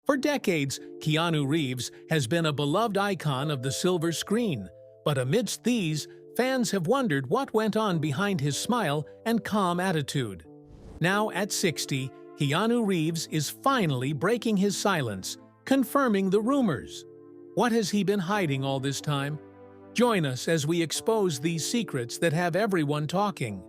For decades, Keanu Reeves has been a beloved icon of the silver screen, but amidst these, fans have wondered what went on behind his smile and calm attitude. Now at 60, Keanu Reeves is finally breaking his silence, confirming the rumors. What has he been hiding all this time? Join us as we expose these secrets that have everyone talking.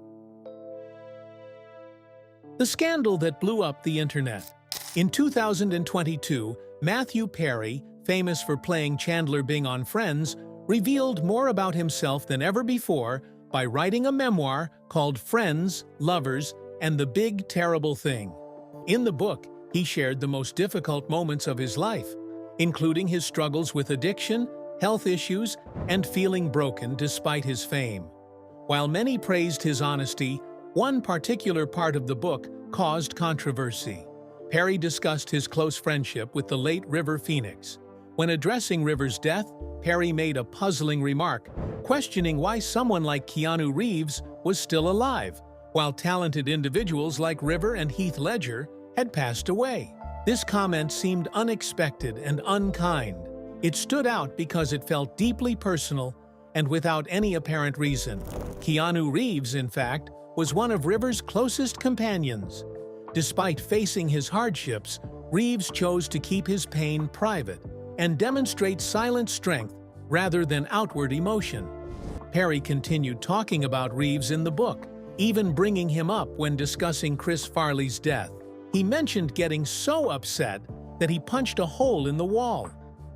The scandal that blew up the internet. In 2022, Matthew Perry, famous for playing Chandler Bing on Friends, revealed more about himself than ever before by writing a memoir called Friends, Lovers, and the Big Terrible Thing. In the book, he shared the most difficult moments of his life, including his struggles with addiction, health issues, and feeling broken despite his fame. While many praised his honesty, one particular part of the book caused controversy. Perry discussed his close friendship with the late River Phoenix. When addressing River's death, Perry made a puzzling remark, questioning why someone like Keanu Reeves was still alive, while talented individuals like River and Heath Ledger had passed away. This comment seemed unexpected and unkind. It stood out because it felt deeply personal and without any apparent reason. Keanu Reeves, in fact, was one of River's closest companions. Despite facing his hardships, Reeves chose to keep his pain private and demonstrate silent strength rather than outward emotion. Perry continued talking about Reeves in the book, even bringing him up when discussing Chris Farley's death. He mentioned getting so upset that he punched a hole in the wall.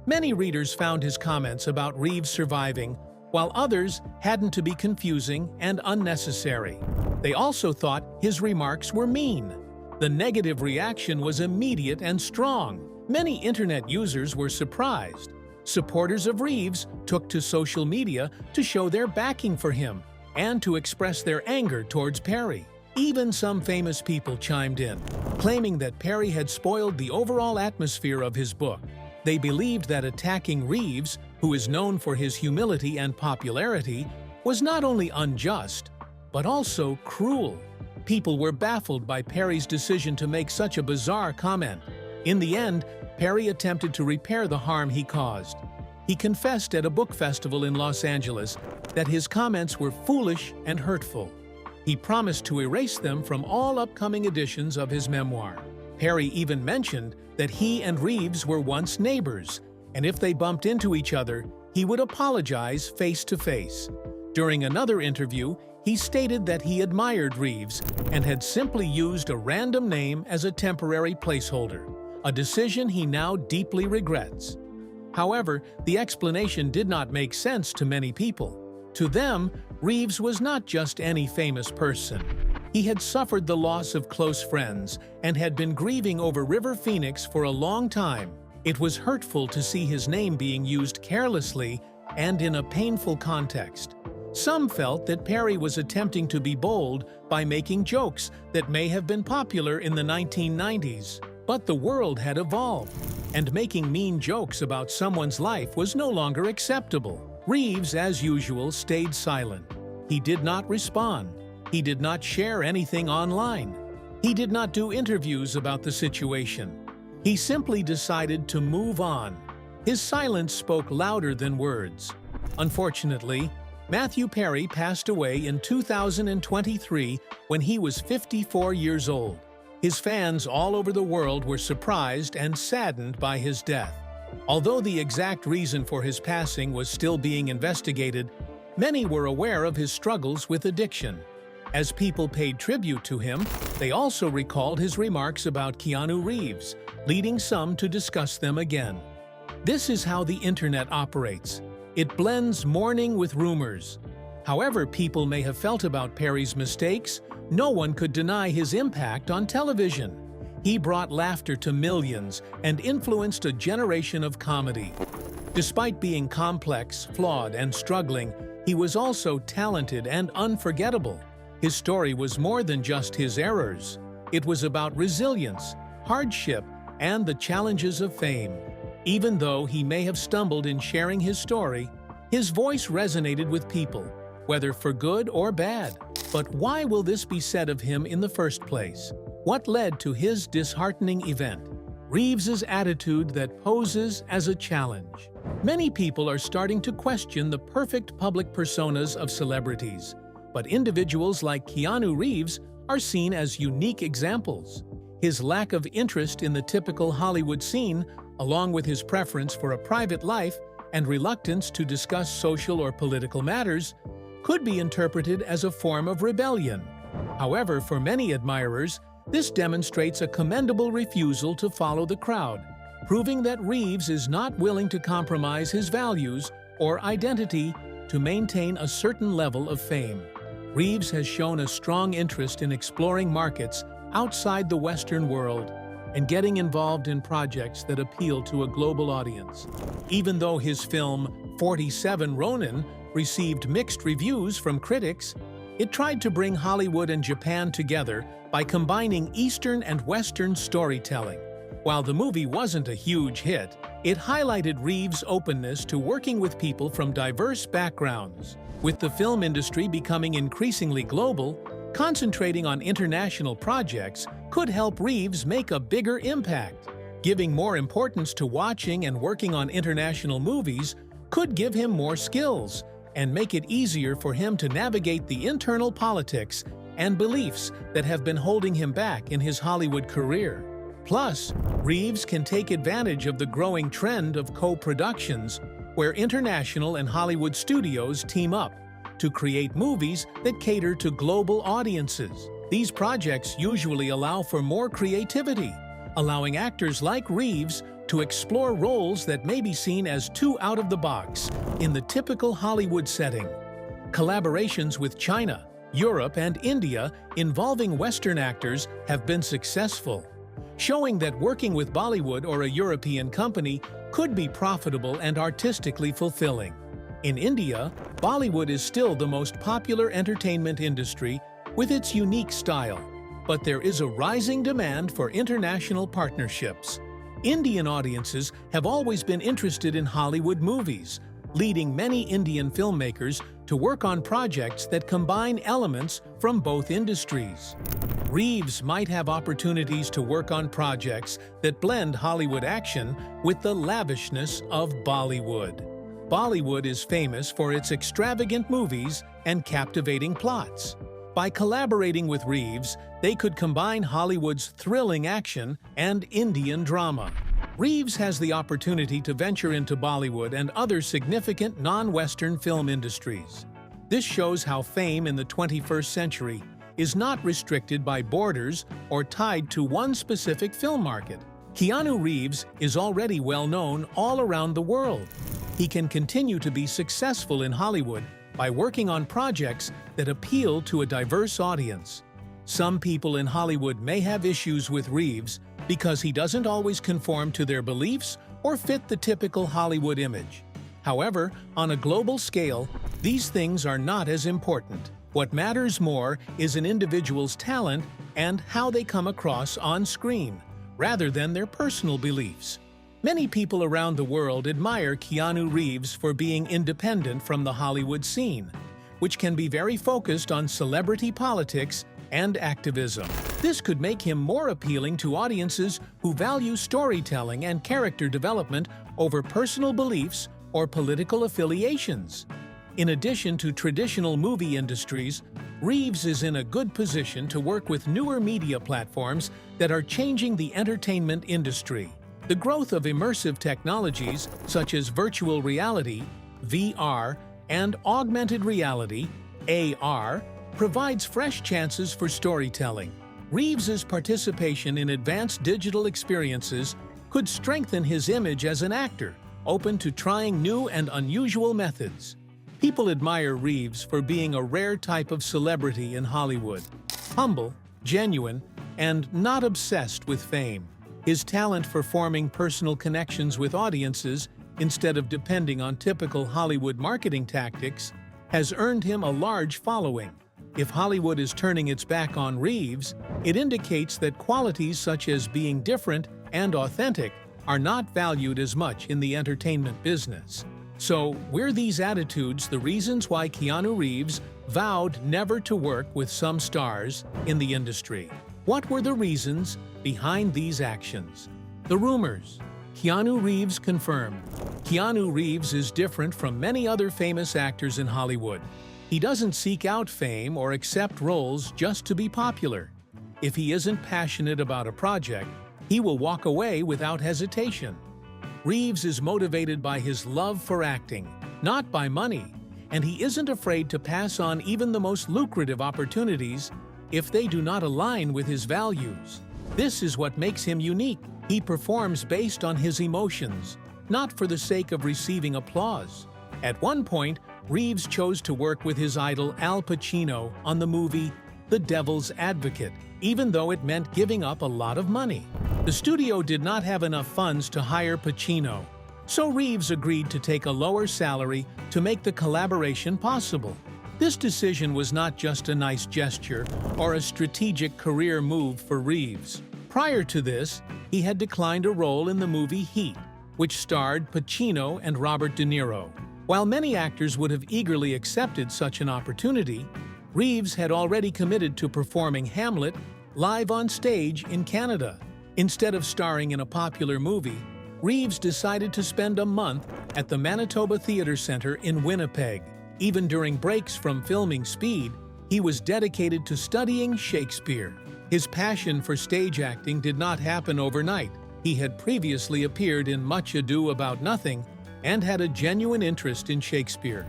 Many readers found his comments about Reeves surviving, while others hadn't to be confusing and unnecessary. They also thought his remarks were mean. The negative reaction was immediate and strong. Many internet users were surprised. Supporters of Reeves took to social media to show their backing for him and to express their anger towards Perry. Even some famous people chimed in, claiming that Perry had spoiled the overall atmosphere of his book. They believed that attacking Reeves, who is known for his humility and popularity, was not only unjust, but also cruel. People were baffled by Perry's decision to make such a bizarre comment. In the end, Perry attempted to repair the harm he caused. He confessed at a book festival in Los Angeles that his comments were foolish and hurtful. He promised to erase them from all upcoming editions of his memoir. Perry even mentioned that he and Reeves were once neighbors, and if they bumped into each other, he would apologize face to face. During another interview, he stated that he admired Reeves and had simply used a random name as a temporary placeholder, a decision he now deeply regrets. However, the explanation did not make sense to many people. To them, Reeves was not just any famous person. He had suffered the loss of close friends and had been grieving over River Phoenix for a long time. It was hurtful to see his name being used carelessly and in a painful context. Some felt that Perry was attempting to be bold by making jokes that may have been popular in the 1990s. But the world had evolved, and making mean jokes about someone's life was no longer acceptable. Reeves, as usual, stayed silent. He did not respond. He did not share anything online. He did not do interviews about the situation. He simply decided to move on. His silence spoke louder than words. Unfortunately, Matthew Perry passed away in 2023 when he was 54 years old. His fans all over the world were surprised and saddened by his death. Although the exact reason for his passing was still being investigated, many were aware of his struggles with addiction. As people paid tribute to him, they also recalled his remarks about Keanu Reeves, leading some to discuss them again. This is how the internet operates. It blends mourning with rumors. However people may have felt about Perry's mistakes, no one could deny his impact on television. He brought laughter to millions and influenced a generation of comedy. Despite being complex, flawed, and struggling, he was also talented and unforgettable. His story was more than just his errors. It was about resilience, hardship, and the challenges of fame. Even though he may have stumbled in sharing his story, his voice resonated with people, whether for good or bad. But why will this be said of him in the first place? What led to his disheartening event? Reeves's attitude that poses as a challenge. Many people are starting to question the perfect public personas of celebrities, but individuals like Keanu Reeves are seen as unique examples. His lack of interest in the typical Hollywood scene, along with his preference for a private life and reluctance to discuss social or political matters, could be interpreted as a form of rebellion. However, for many admirers, this demonstrates a commendable refusal to follow the crowd, proving that Reeves is not willing to compromise his values or identity to maintain a certain level of fame. Reeves has shown a strong interest in exploring markets outside the Western world and getting involved in projects that appeal to a global audience. Even though his film 47 Ronin received mixed reviews from critics, it tried to bring Hollywood and Japan together by combining Eastern and Western storytelling. While the movie wasn't a huge hit, it highlighted Reeves' openness to working with people from diverse backgrounds. With the film industry becoming increasingly global, concentrating on international projects could help Reeves make a bigger impact. Giving more importance to watching and working on international movies could give him more skills and make it easier for him to navigate the internal politics and beliefs that have been holding him back in his Hollywood career. Plus, Reeves can take advantage of the growing trend of co-productions, where international and Hollywood studios team up to create movies that cater to global audiences. These projects usually allow for more creativity, allowing actors like Reeves to explore roles that may be seen as too out of the box in the typical Hollywood setting. Collaborations with China, Europe, and India involving Western actors have been successful, showing that working with Bollywood or a European company could be profitable and artistically fulfilling. In India, Bollywood is still the most popular entertainment industry with its unique style, but there is a rising demand for international partnerships. Indian audiences have always been interested in Hollywood movies, leading many Indian filmmakers to work on projects that combine elements from both industries. Reeves might have opportunities to work on projects that blend Hollywood action with the lavishness of Bollywood. Bollywood is famous for its extravagant movies and captivating plots. By collaborating with Reeves, they could combine Hollywood's thrilling action and Indian drama. Reeves has the opportunity to venture into Bollywood and other significant non-Western film industries. This shows how fame in the 21st century is not restricted by borders or tied to one specific film market. Keanu Reeves is already well known all around the world. He can continue to be successful in Hollywood by working on projects that appeal to a diverse audience. Some people in Hollywood may have issues with Reeves because he doesn't always conform to their beliefs or fit the typical Hollywood image. However, on a global scale, these things are not as important. What matters more is an individual's talent and how they come across on screen, rather than their personal beliefs. Many people around the world admire Keanu Reeves for being independent from the Hollywood scene, which can be very focused on celebrity politics and activism. This could make him more appealing to audiences who value storytelling and character development over personal beliefs or political affiliations. In addition to traditional movie industries, Reeves is in a good position to work with newer media platforms that are changing the entertainment industry. The growth of immersive technologies such as virtual reality, VR, and augmented reality, AR, provides fresh chances for storytelling. Reeves's participation in advanced digital experiences could strengthen his image as an actor, open to trying new and unusual methods. People admire Reeves for being a rare type of celebrity in Hollywood, humble, genuine, and not obsessed with fame. His talent for forming personal connections with audiences instead of depending on typical Hollywood marketing tactics has earned him a large following. If Hollywood is turning its back on Reeves, it indicates that qualities such as being different and authentic are not valued as much in the entertainment business. So, were these attitudes the reasons why Keanu Reeves vowed never to work with some stars in the industry? What were the reasons behind these actions? The rumors. Keanu Reeves confirmed. Keanu Reeves is different from many other famous actors in Hollywood. He doesn't seek out fame or accept roles just to be popular. If he isn't passionate about a project, he will walk away without hesitation. Reeves is motivated by his love for acting, not by money, and he isn't afraid to pass on even the most lucrative opportunities if they do not align with his values. This is what makes him unique. He performs based on his emotions, not for the sake of receiving applause. At one point, Reeves chose to work with his idol Al Pacino on the movie The Devil's Advocate, even though it meant giving up a lot of money. The studio did not have enough funds to hire Pacino, so Reeves agreed to take a lower salary to make the collaboration possible. This decision was not just a nice gesture or a strategic career move for Reeves. Prior to this, he had declined a role in the movie Heat, which starred Pacino and Robert De Niro. While many actors would have eagerly accepted such an opportunity, Reeves had already committed to performing Hamlet live on stage in Canada. Instead of starring in a popular movie, Reeves decided to spend a month at the Manitoba Theatre Centre in Winnipeg. Even during breaks from filming Speed, he was dedicated to studying Shakespeare. His passion for stage acting did not happen overnight. He had previously appeared in Much Ado About Nothing and had a genuine interest in Shakespeare.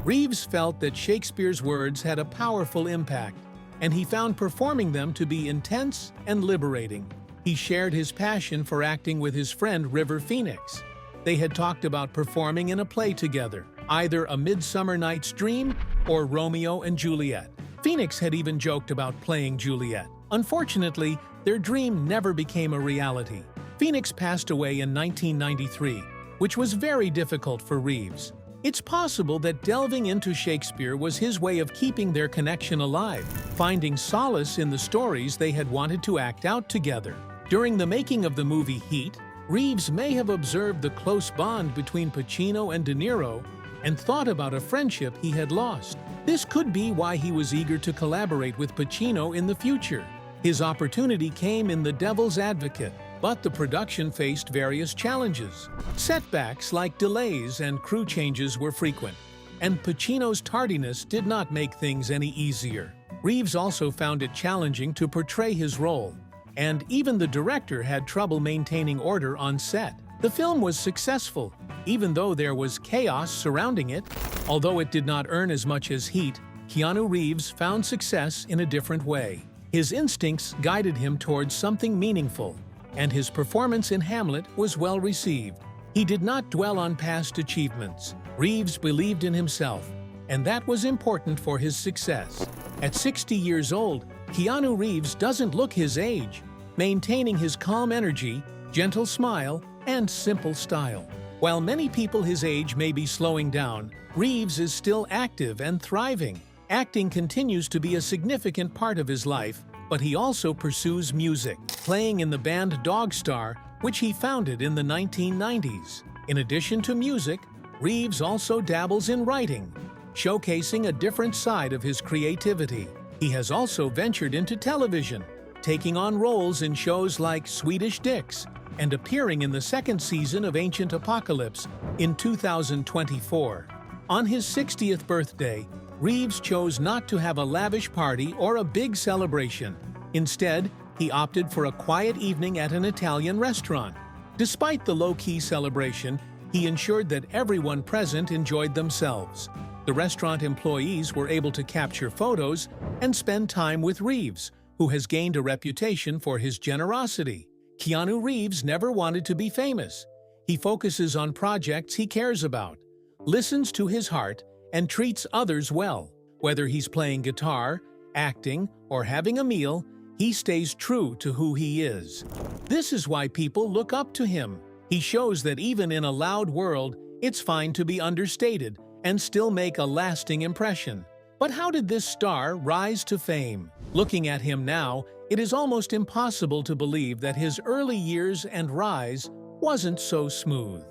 Reeves felt that Shakespeare's words had a powerful impact, and he found performing them to be intense and liberating. He shared his passion for acting with his friend River Phoenix. They had talked about performing in a play together, either A Midsummer Night's Dream or Romeo and Juliet. Phoenix had even joked about playing Juliet. Unfortunately, their dream never became a reality. Phoenix passed away in 1993, which was very difficult for Reeves. It's possible that delving into Shakespeare was his way of keeping their connection alive, finding solace in the stories they had wanted to act out together. During the making of the movie Heat, Reeves may have observed the close bond between Pacino and De Niro and thought about a friendship he had lost. This could be why he was eager to collaborate with Pacino in the future. His opportunity came in The Devil's Advocate, but the production faced various challenges. Setbacks like delays and crew changes were frequent, and Pacino's tardiness did not make things any easier. Reeves also found it challenging to portray his role, and even the director had trouble maintaining order on set. The film was successful, even though there was chaos surrounding it. Although it did not earn as much as Heat, Keanu Reeves found success in a different way. His instincts guided him towards something meaningful, and his performance in Hamlet was well received. He did not dwell on past achievements. Reeves believed in himself, and that was important for his success. At 60 years old, Keanu Reeves doesn't look his age, maintaining his calm energy, gentle smile, and simple style. While many people his age may be slowing down, Reeves is still active and thriving. Acting continues to be a significant part of his life, but he also pursues music, playing in the band Dog Star, which he founded in the 1990s. In addition to music, Reeves also dabbles in writing, showcasing a different side of his creativity. He has also ventured into television, taking on roles in shows like Swedish Dicks and appearing in the second season of Ancient Apocalypse in 2024. On his 60th birthday, Reeves chose not to have a lavish party or a big celebration. Instead, he opted for a quiet evening at an Italian restaurant. Despite the low-key celebration, he ensured that everyone present enjoyed themselves. The restaurant employees were able to capture photos and spend time with Reeves, who has gained a reputation for his generosity. Keanu Reeves never wanted to be famous. He focuses on projects he cares about, listens to his heart, and treats others well. Whether he's playing guitar, acting, or having a meal, he stays true to who he is. This is why people look up to him. He shows that even in a loud world, it's fine to be understated and still make a lasting impression. But how did this star rise to fame? Looking at him now, it is almost impossible to believe that his early years and rise wasn't so smooth.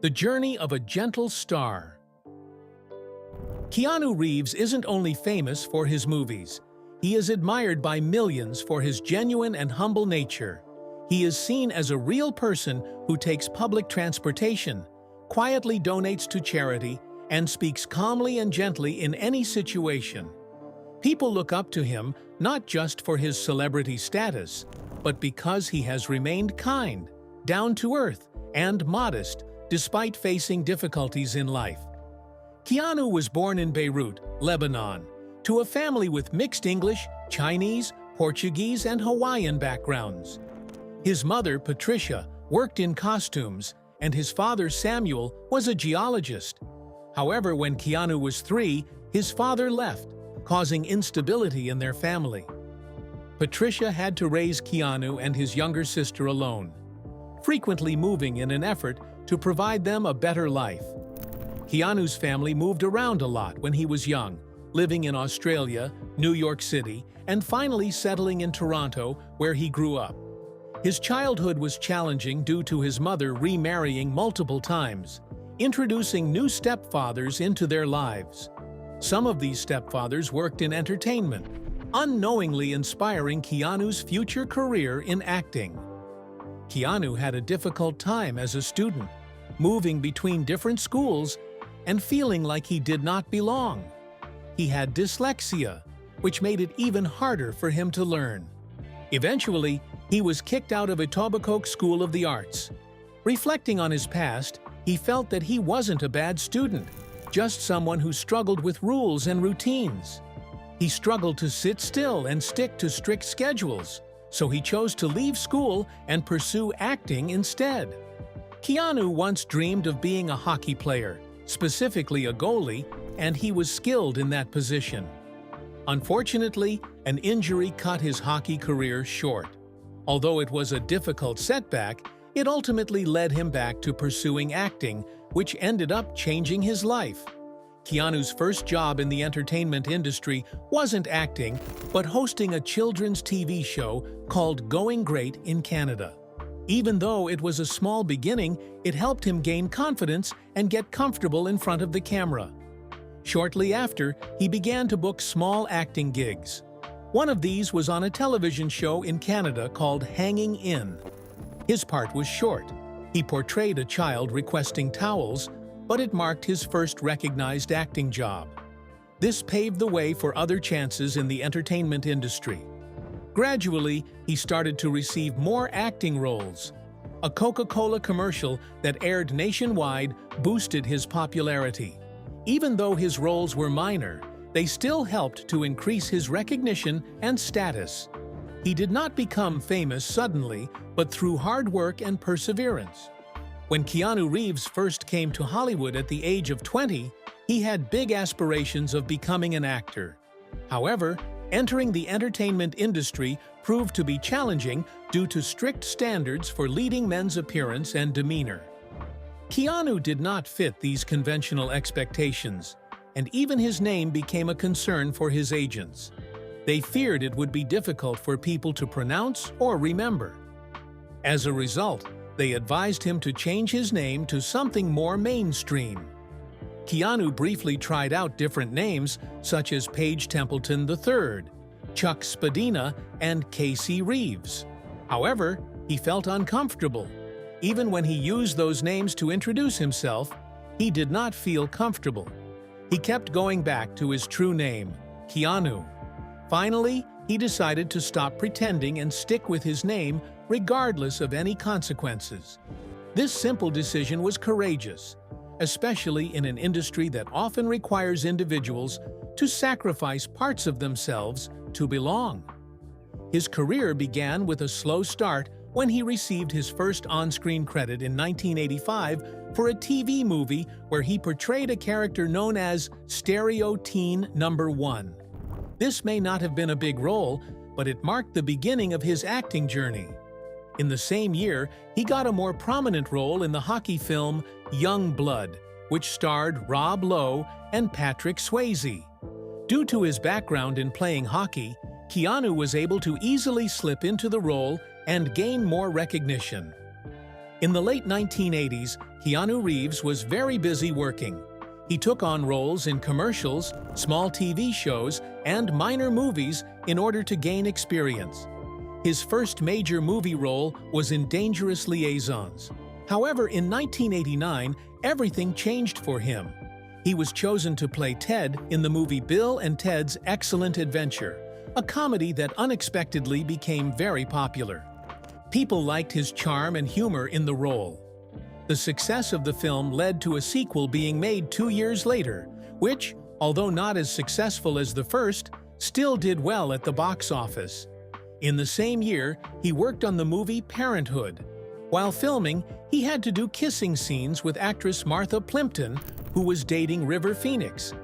The journey of a gentle star. Keanu Reeves isn't only famous for his movies. He is admired by millions for his genuine and humble nature. He is seen as a real person who takes public transportation, quietly donates to charity, and speaks calmly and gently in any situation. People look up to him not just for his celebrity status, but because he has remained kind, down to earth, and modest despite facing difficulties in life. Keanu was born in Beirut, Lebanon, to a family with mixed English, Chinese, Portuguese, and Hawaiian backgrounds. His mother, Patricia, worked in costumes, and his father, Samuel, was a geologist. However, when Keanu was 3, his father left, causing instability in their family. Patricia had to raise Keanu and his younger sister alone, frequently moving in an effort to provide them a better life. Keanu's family moved around a lot when he was young, living in Australia, New York City, and finally settling in Toronto, where he grew up. His childhood was challenging due to his mother remarrying multiple times, introducing new stepfathers into their lives. Some of these stepfathers worked in entertainment, unknowingly inspiring Keanu's future career in acting. Keanu had a difficult time as a student, moving between different schools and feeling like he did not belong. He had dyslexia, which made it even harder for him to learn. Eventually, he was kicked out of Etobicoke School of the Arts. Reflecting on his past, he felt that he wasn't a bad student, just someone who struggled with rules and routines. He struggled to sit still and stick to strict schedules, so he chose to leave school and pursue acting instead. Keanu once dreamed of being a hockey player, specifically a goalie, and he was skilled in that position. Unfortunately, an injury cut his hockey career short. Although it was a difficult setback, it ultimately led him back to pursuing acting, which ended up changing his life. Keanu's first job in the entertainment industry wasn't acting, but hosting a children's TV show called Going Great in Canada. Even though it was a small beginning, it helped him gain confidence and get comfortable in front of the camera. Shortly after, he began to book small acting gigs. One of these was on a television show in Canada called Hanging In. His part was short. He portrayed a child requesting towels, but it marked his first recognized acting job. This paved the way for other chances in the entertainment industry. Gradually, he started to receive more acting roles. A Coca-Cola commercial that aired nationwide boosted his popularity. Even though his roles were minor, they still helped to increase his recognition and status. He did not become famous suddenly, but through hard work and perseverance. When Keanu Reeves first came to Hollywood at the age of 20, he had big aspirations of becoming an actor. However, entering the entertainment industry proved to be challenging due to strict standards for leading men's appearance and demeanor. Keanu did not fit these conventional expectations, and even his name became a concern for his agents. They feared it would be difficult for people to pronounce or remember. As a result, they advised him to change his name to something more mainstream. Keanu briefly tried out different names such as Paige Templeton III, Chuck Spadina, and Casey Reeves. However, he felt uncomfortable. Even when he used those names to introduce himself, he did not feel comfortable. He kept going back to his true name, Keanu. Finally, he decided to stop pretending and stick with his name regardless of any consequences. This simple decision was courageous, especially in an industry that often requires individuals to sacrifice parts of themselves to belong. His career began with a slow start when he received his first on-screen credit in 1985 for a TV movie where he portrayed a character known as Stereo Teen Number 1. This may not have been a big role, but it marked the beginning of his acting journey. In the same year, he got a more prominent role in the hockey film Young Blood, which starred Rob Lowe and Patrick Swayze. Due to his background in playing hockey, Keanu was able to easily slip into the role and gain more recognition. In the late 1980s, Keanu Reeves was very busy working. He took on roles in commercials, small TV shows, and minor movies in order to gain experience. His first major movie role was in Dangerous Liaisons. However, in 1989, everything changed for him. He was chosen to play Ted in the movie Bill and Ted's Excellent Adventure, a comedy that unexpectedly became very popular. People liked his charm and humor in the role. The success of the film led to a sequel being made 2 years later, which, although not as successful as the first, still did well at the box office. In the same year, he worked on the movie Parenthood. While filming, he had to do kissing scenes with actress Martha Plimpton, who was dating River Phoenix.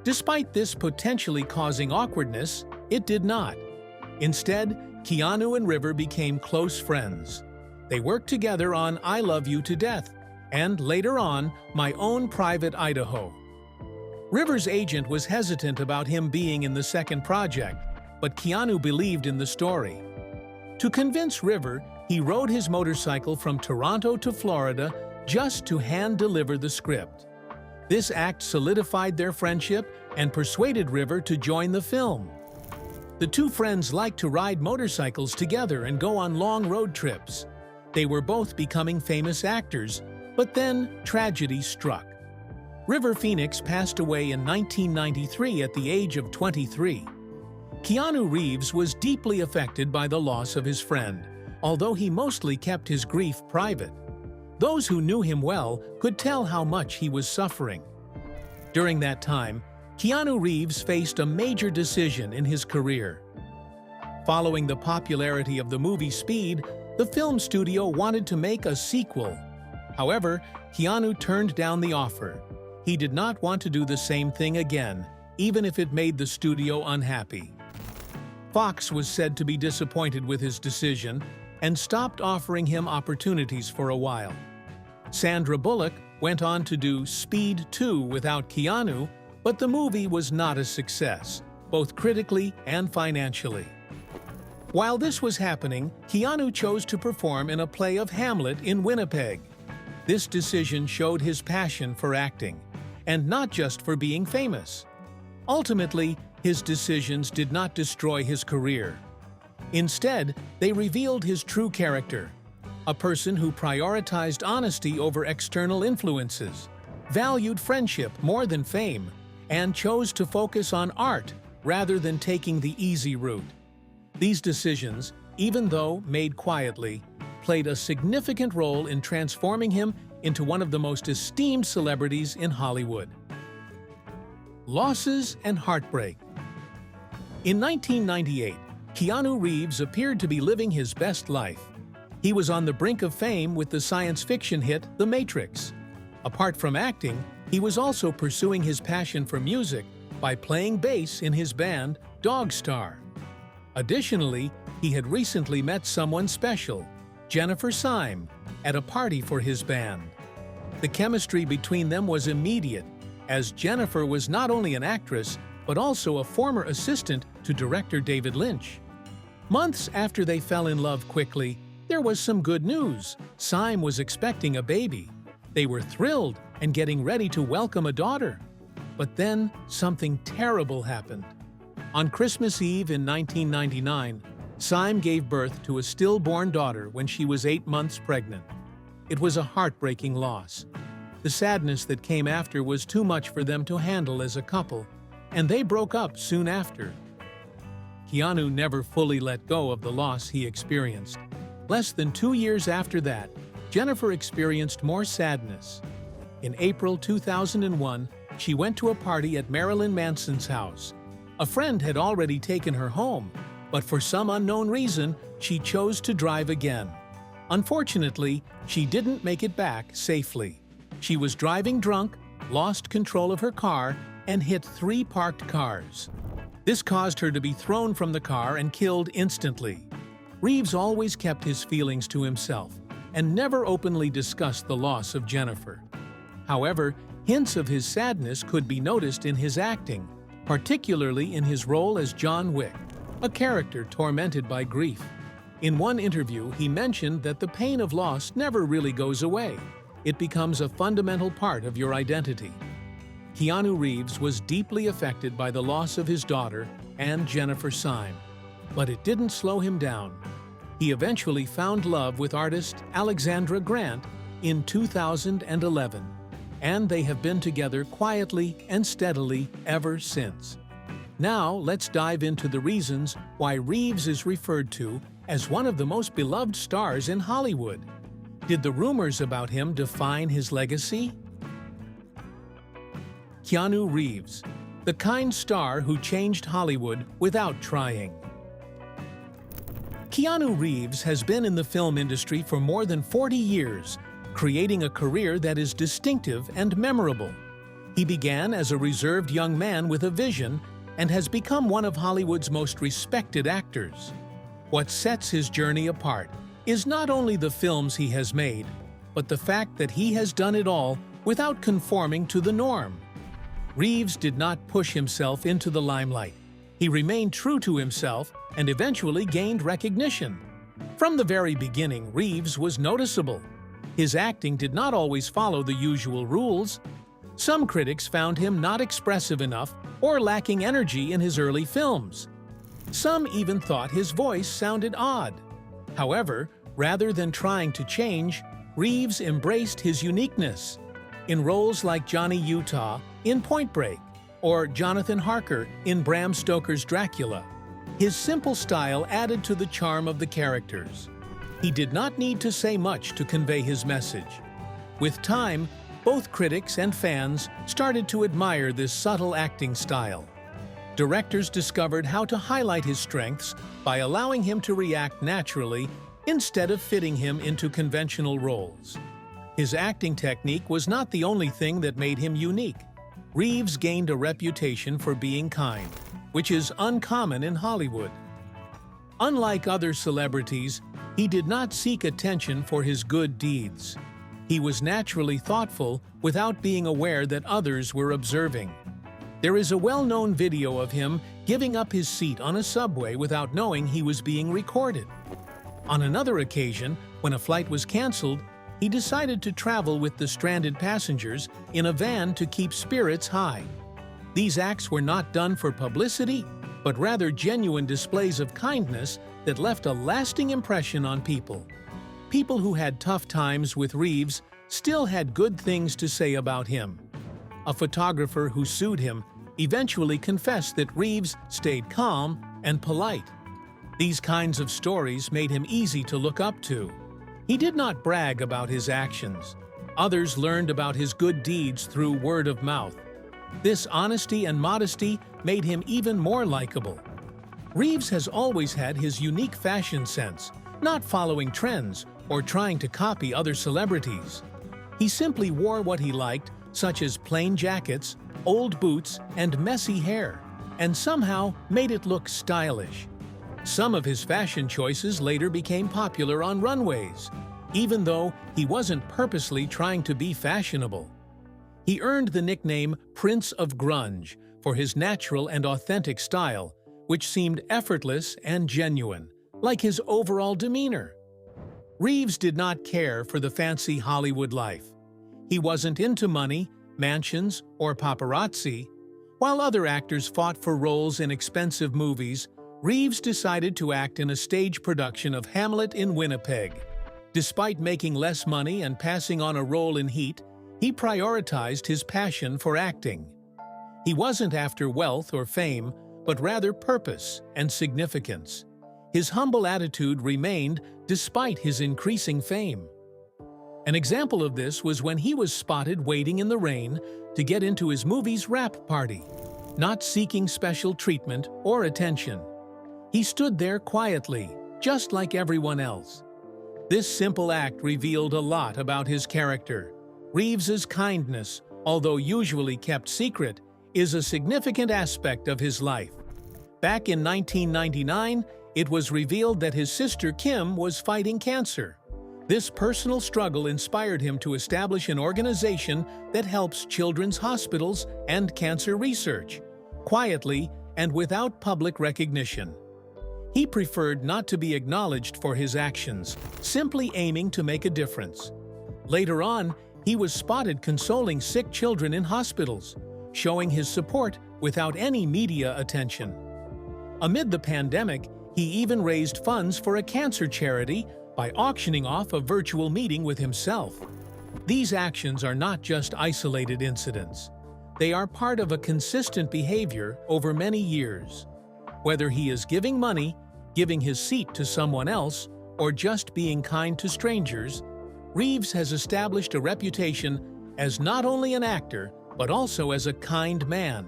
Despite this potentially causing awkwardness, it did not. Instead, Keanu and River became close friends. They worked together on I Love You to Death, and later on, My Own Private Idaho. River's agent was hesitant about him being in the second project, but Keanu believed in the story. To convince River, he rode his motorcycle from Toronto to Florida just to hand-deliver the script. This act solidified their friendship and persuaded River to join the film. The two friends liked to ride motorcycles together and go on long road trips. They were both becoming famous actors, but then tragedy struck. River Phoenix passed away in 1993 at the age of 23. Keanu Reeves was deeply affected by the loss of his friend, although he mostly kept his grief private. Those who knew him well could tell how much he was suffering. During that time, Keanu Reeves faced a major decision in his career. Following the popularity of the movie Speed, the film studio wanted to make a sequel. However, Keanu turned down the offer. He did not want to do the same thing again, even if it made the studio unhappy. Fox was said to be disappointed with his decision and stopped offering him opportunities for a while. Sandra Bullock went on to do Speed 2 without Keanu, but the movie was not a success, both critically and financially. While this was happening, Keanu chose to perform in a play of Hamlet in Winnipeg. This decision showed his passion for acting, and not just for being famous. Ultimately, his decisions did not destroy his career. Instead, they revealed his true character, a person who prioritized honesty over external influences, valued friendship more than fame, and chose to focus on art rather than taking the easy route. These decisions, even though made quietly, played a significant role in transforming him into one of the most esteemed celebrities in Hollywood. Losses and heartbreak. In 1998, Keanu Reeves appeared to be living his best life. He was on the brink of fame with the science fiction hit The Matrix. Apart from acting, he was also pursuing his passion for music by playing bass in his band, Dogstar. Additionally, he had recently met someone special, Jennifer Syme, at a party for his band. The chemistry between them was immediate, as Jennifer was not only an actress, but also a former assistant to director David Lynch. Months after they fell in love quickly, there was some good news. Syme was expecting a baby. They were thrilled and getting ready to welcome a daughter. But then something terrible happened. On Christmas Eve in 1999, Syme gave birth to a stillborn daughter when she was 8 months pregnant. It was a heartbreaking loss. The sadness that came after was too much for them to handle as a couple, and they broke up soon after. Keanu never fully let go of the loss he experienced. Less than 2 years after that, Jennifer experienced more sadness. In April 2001, she went to a party at Marilyn Manson's house. A friend had already taken her home, but for some unknown reason, she chose to drive again. Unfortunately, she didn't make it back safely. She was driving drunk, lost control of her car, and hit 3 parked cars. This caused her to be thrown from the car and killed instantly. Reeves always kept his feelings to himself and never openly discussed the loss of Jennifer. However, hints of his sadness could be noticed in his acting, particularly in his role as John Wick, a character tormented by grief. In one interview, he mentioned that the pain of loss never really goes away. It becomes a fundamental part of your identity. Keanu Reeves was deeply affected by the loss of his daughter and Jennifer Syme, but it didn't slow him down. He eventually found love with artist Alexandra Grant in 2011, and they have been together quietly and steadily ever since. Now, let's dive into the reasons why Reeves is referred to as one of the most beloved stars in Hollywood. Did the rumors about him define his legacy? Keanu Reeves, the kind star who changed Hollywood without trying. Keanu Reeves has been in the film industry for more than 40 years, creating a career that is distinctive and memorable. He began as a reserved young man with a vision and has become one of Hollywood's most respected actors. What sets his journey apart is not only the films he has made, but the fact that he has done it all without conforming to the norm. Reeves did not push himself into the limelight. He remained true to himself and eventually gained recognition. From the very beginning, Reeves was noticeable. His acting did not always follow the usual rules. Some critics found him not expressive enough or lacking energy in his early films. Some even thought his voice sounded odd. However, rather than trying to change, Reeves embraced his uniqueness. In roles like Johnny Utah in Point Break or Jonathan Harker in Bram Stoker's Dracula, his simple style added to the charm of the characters. He did not need to say much to convey his message. With time, both critics and fans started to admire this subtle acting style. Directors discovered how to highlight his strengths by allowing him to react naturally instead of fitting him into conventional roles. His acting technique was not the only thing that made him unique. Reeves gained a reputation for being kind, which is uncommon in Hollywood. Unlike other celebrities, he did not seek attention for his good deeds. He was naturally thoughtful without being aware that others were observing. There is a well-known video of him giving up his seat on a subway without knowing he was being recorded. On another occasion, when a flight was canceled, he decided to travel with the stranded passengers in a van to keep spirits high. These acts were not done for publicity, but rather genuine displays of kindness that left a lasting impression on people. People who had tough times with Reeves still had good things to say about him. A photographer who sued him eventually confessed that Reeves stayed calm and polite. These kinds of stories made him easy to look up to. He did not brag about his actions. Others learned about his good deeds through word of mouth. This honesty and modesty made him even more likable. Reeves has always had his unique fashion sense, not following trends or trying to copy other celebrities. He simply wore what he liked, such as plain jackets, old boots, and messy hair, and somehow made it look stylish. Some of his fashion choices later became popular on runways, even though he wasn't purposely trying to be fashionable. He earned the nickname Prince of Grunge for his natural and authentic style, which seemed effortless and genuine, like his overall demeanor. Reeves did not care for the fancy Hollywood life. He wasn't into money, mansions, or paparazzi. While other actors fought for roles in expensive movies, Reeves decided to act in a stage production of Hamlet in Winnipeg. Despite making less money and passing on a role in Heat, he prioritized his passion for acting. He wasn't after wealth or fame, but rather purpose and significance. His humble attitude remained despite his increasing fame. An example of this was when he was spotted waiting in the rain to get into his movie's wrap party, not seeking special treatment or attention. He stood there quietly, just like everyone else. This simple act revealed a lot about his character. Reeves's kindness, although usually kept secret, is a significant aspect of his life. Back in 1999, it was revealed that his sister Kim was fighting cancer. This personal struggle inspired him to establish an organization that helps children's hospitals and cancer research, quietly and without public recognition. He preferred not to be acknowledged for his actions, simply aiming to make a difference. Later on, he was spotted consoling sick children in hospitals, showing his support without any media attention. Amid the pandemic, he He even raised funds for a cancer charity by auctioning off a virtual meeting with himself. These actions are not just isolated incidents. They are part of a consistent behavior over many years. Whether he is giving money, giving his seat to someone else, or just being kind to strangers, Reeves has established a reputation as not only an actor, but also as a kind man.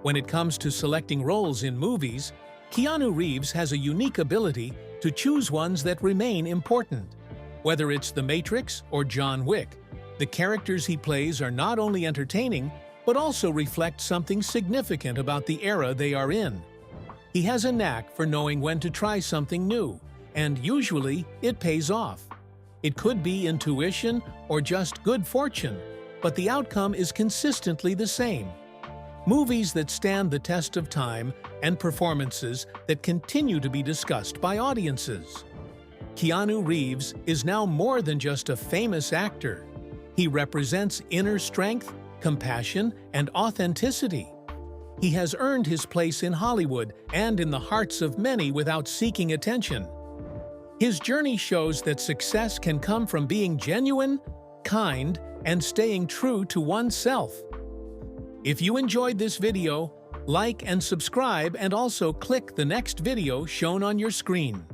When it comes to selecting roles in movies, Keanu Reeves has a unique ability to choose ones that remain important. Whether it's The Matrix or John Wick, the characters he plays are not only entertaining, but also reflect something significant about the era they are in. He has a knack for knowing when to try something new, and usually it pays off. It could be intuition or just good fortune, but the outcome is consistently the same. Movies that stand the test of time and performances that continue to be discussed by audiences. Keanu Reeves is now more than just a famous actor. He represents inner strength, compassion, and authenticity. He has earned his place in Hollywood and in the hearts of many without seeking attention. His journey shows that success can come from being genuine, kind, and staying true to oneself. If you enjoyed this video, like and subscribe, and also click the next video shown on your screen.